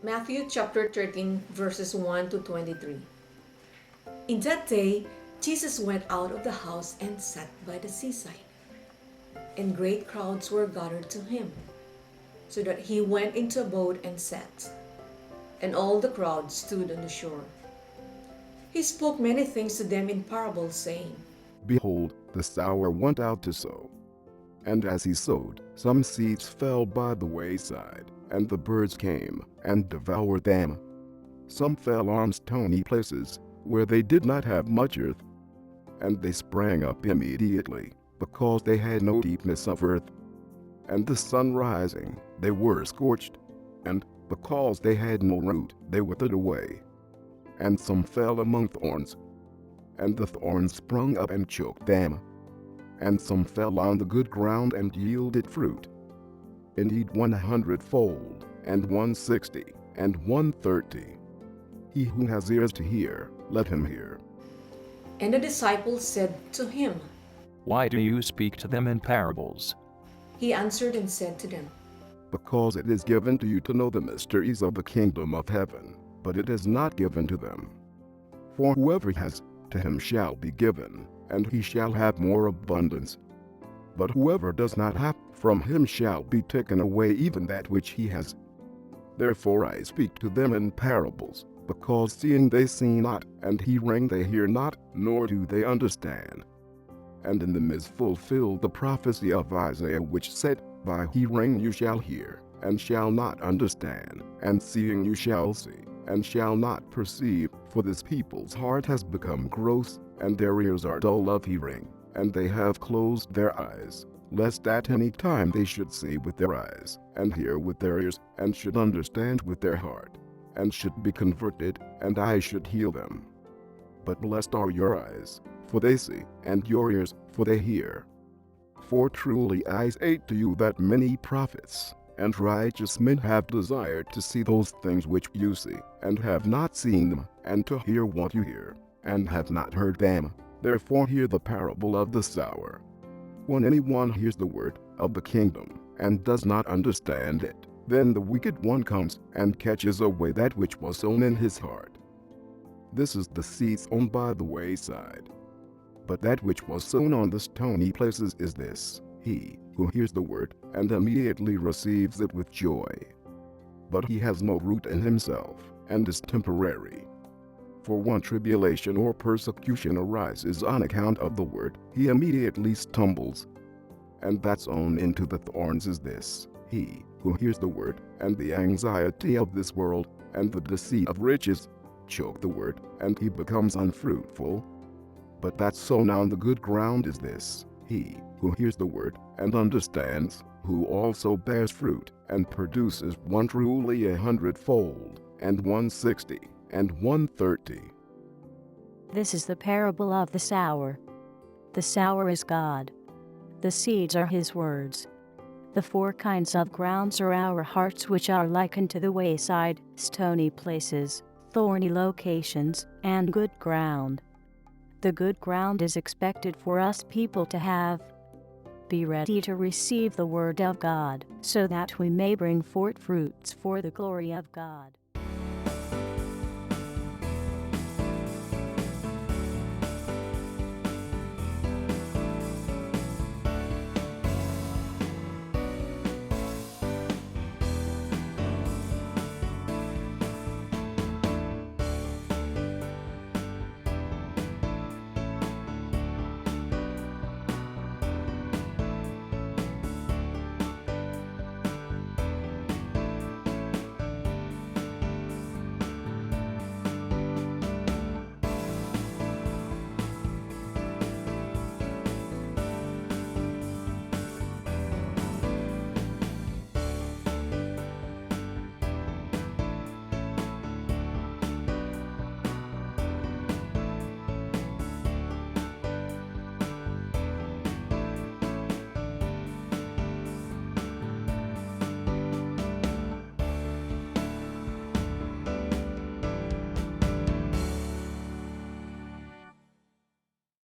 Matthew chapter 13 verses 1 to 23. In that day, Jesus went out of the house and sat by the seaside, and great crowds were gathered to him, so that he went into a boat and sat, and all the crowd stood on the shore. He spoke many things to them in parables, saying, Behold, the sower went out to sow. And as he sowed, some seeds fell by the wayside, and the birds came and devoured them. Some fell on stony places, where they did not have much earth. And they sprang up immediately, because they had no deepness of earth. And the sun rising, they were scorched, and because they had no root, they withered away. And some fell among thorns, and the thorns sprung up and choked them. And some fell on the good ground and yielded fruit. Indeed, 100-fold, and 160, and 130. He who has ears to hear, let him hear. And the disciples said to him, Why do you speak to them in parables? He answered and said to them, Because it is given to you to know the mysteries of the kingdom of heaven, but it is not given to them. For whoever has, to him shall be given, and he shall have more abundance. But whoever does not have, from him shall be taken away even that which he has. Therefore I speak to them in parables, because seeing they see not, and hearing they hear not, nor do they understand. And in them is fulfilled the prophecy of Isaiah, which said, By hearing you shall hear, and shall not understand, and seeing you shall see, and shall not perceive, for this people's heart has become gross, and their ears are dull of hearing, and they have closed their eyes, lest at any time they should see with their eyes, and hear with their ears, and should understand with their heart, and should be converted, and I should heal them. But blessed are your eyes, for they see, and your ears, for they hear. For truly I say to you that many prophets and righteous men have desired to see those things which you see, and have not seen them, and to hear what you hear, and have not heard them. Therefore hear the parable of the sower. When anyone hears the word of the kingdom, and does not understand it, then the wicked one comes and catches away that which was sown in his heart. This is the seed sown by the wayside. But that which was sown on the stony places is this: he who hears the word, and immediately receives it with joy. But he has no root in himself, and is temporary. For when tribulation or persecution arises on account of the word, he immediately stumbles. And that sown into the thorns is this: he who hears the word, and the anxiety of this world, and the deceit of riches, choke the word, and he becomes unfruitful. But that sown on the good ground is this: he who hears the word, and understands, who also bears fruit, and produces one truly 100-fold, and 160, and 130. This is the parable of the sower. The sower is God. The seeds are his words. The four kinds of grounds are our hearts, which are likened to the wayside, stony places, thorny locations, and good ground. The good ground is expected for us people to have. Be ready to receive the word of God, so that we may bring forth fruits for the glory of God.